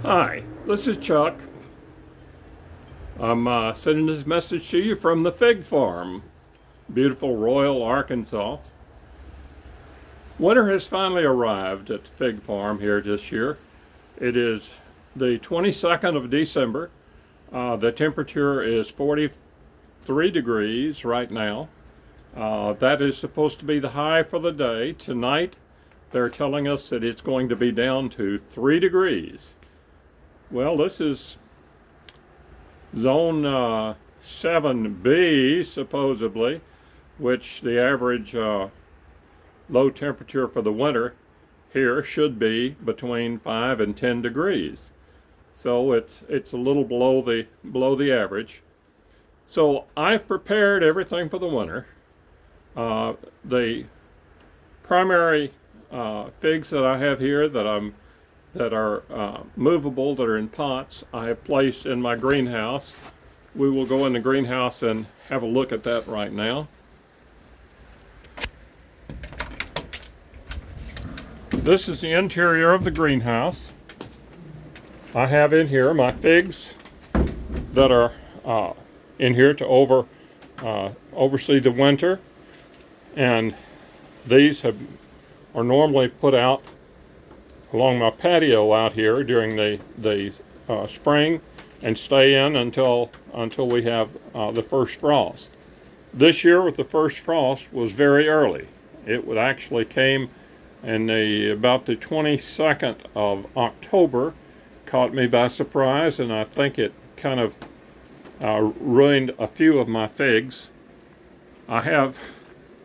Hi, this is Chuck. I'm sending this message to you from the Phyg Pharm, beautiful Royal, Arkansas. Winter has finally arrived at the Phyg Pharm here this year. It is the 22nd of December. The temperature is 43 degrees right now. That is supposed to be the high for the day. Tonight, they're telling us that it's going to be down to 3 degrees. Well, this is Zone 7B, supposedly, which the average low temperature for the winter here should be between 5 and 10 degrees. So it's a little below the average. So I've prepared everything for the winter. The primary figs that I have here that are movable, that are in pots, I have placed in my greenhouse. We will go in the greenhouse and have a look at that right now. This is the interior of the greenhouse. I have in here my figs that are in here to oversee the winter, and these are normally put out along my patio out here during the spring and stay in until we have the first frost. This year with the first frost was very early. It would actually came in about the 22nd of October. Caught me by surprise, and I think it kind of ruined a few of my figs. I have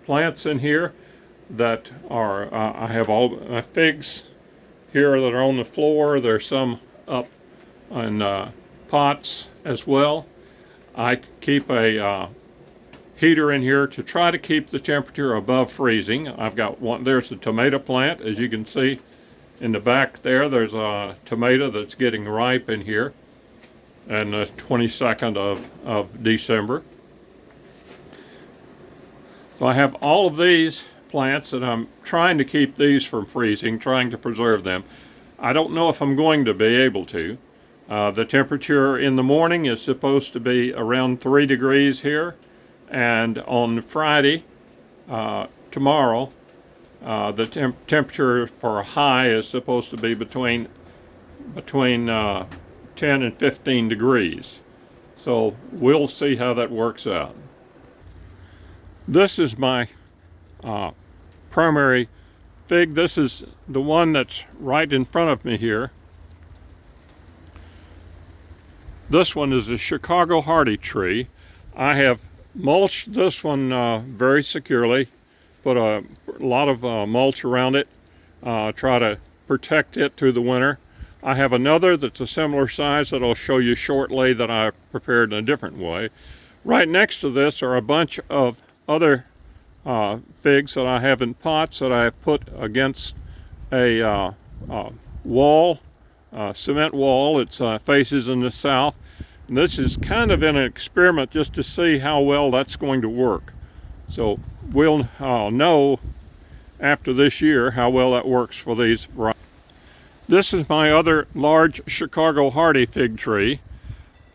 plants in here that are, I have all my figs here that are on the floor. There's some up in pots as well. I keep a heater in here to try to keep the temperature above freezing. I've got one, there's a tomato plant, as you can see in the back there. There's a tomato that's getting ripe in here, and the 22nd of December. So I have all of these plants, and I'm trying to keep these from freezing, trying to preserve them. I don't know if I'm going to be able to. The temperature in the morning is supposed to be around 3 degrees here, and on Friday, tomorrow, the temperature for a high is supposed to be between 10 and 15 degrees. So we'll see how that works out. This is my primary fig. This is the one that's right in front of me here. This one is a Chicago hardy tree. I have mulched this one very securely, put a lot of mulch around it, try to protect it through the winter. I have another that's a similar size that I'll show you shortly that I prepared in a different way. Right next to this are a bunch of other figs that I have in pots that I have put against a wall, cement wall. It faces in the south. And this is kind of an experiment just to see how well that's going to work. So we'll know after this year how well that works for these varieties. This is my other large Chicago hardy fig tree.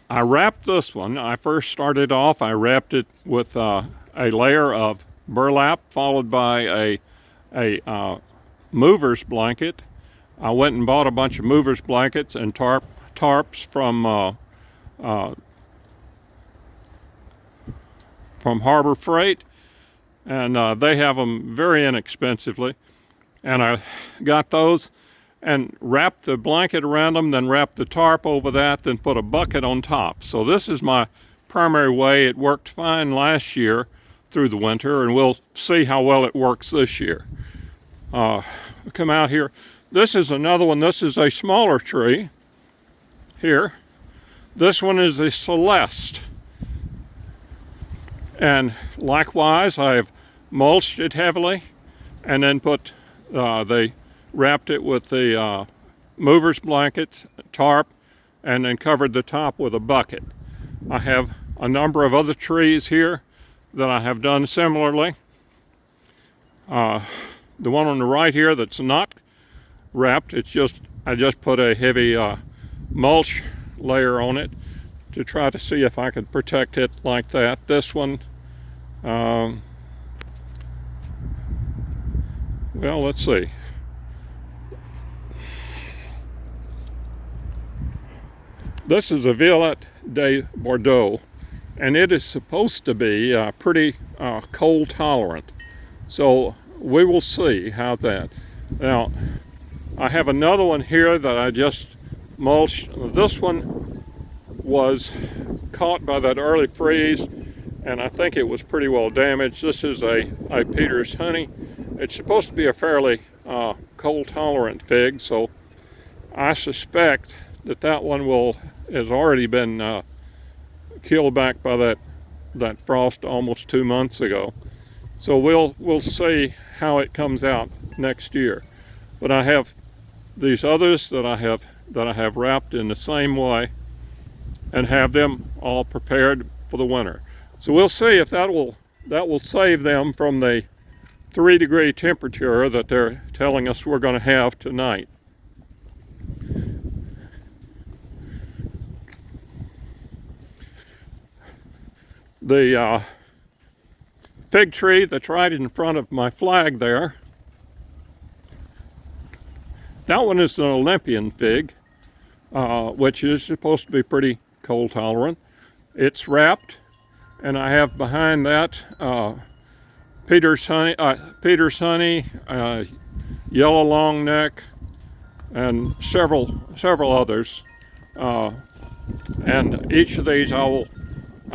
I wrapped this one. I first started off, I wrapped it with a layer of burlap followed by a mover's blanket. I went and bought a bunch of mover's blankets and tarps from Harbor Freight, and they have them very inexpensively. And I got those and wrapped the blanket around them, then wrapped the tarp over that, then put a bucket on top. So this is my primary way. It worked fine last year through the winter, and we'll see how well it works this year. Come out here. This is another one. This is a smaller tree here. This one is a Celeste. And likewise, I've mulched it heavily and then they wrapped it with the mover's blankets, tarp, and then covered the top with a bucket. I have a number of other trees here that I have done similarly. The one on the right here that's not wrapped, I just put a heavy mulch layer on it to try to see if I could protect it like that. This one, well, let's see. This is a Violette de Bordeaux, and it is supposed to be pretty cold tolerant. So we will see how that. Now, I have another one here that I just mulched. This one was caught by that early freeze, and I think it was pretty well damaged. This is a Peter's Honey. It's supposed to be a fairly cold tolerant fig, so I suspect that one has already been killed back by that frost almost 2 months ago. So we'll see how it comes out next year. But I have these others that I have wrapped in the same way and have them all prepared for the winter. So we'll see if that will save them from the 3-degree temperature that they're telling us we're going to have tonight. The fig tree that's right in front of my flag there, that one is an Olympian fig, which is supposed to be pretty cold tolerant. It's wrapped, and I have behind that Peter's Honey, Yellow Long Neck, and several others. And each of these I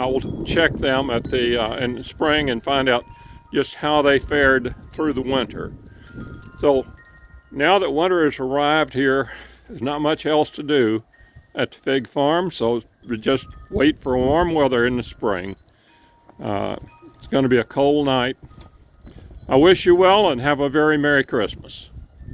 will check them at in the spring and find out just how they fared through the winter. So now that winter has arrived here, there's not much else to do at the Phyg Pharm, so we just wait for warm weather in the spring. It's going to be a cold night. I wish you well and have a very Merry Christmas.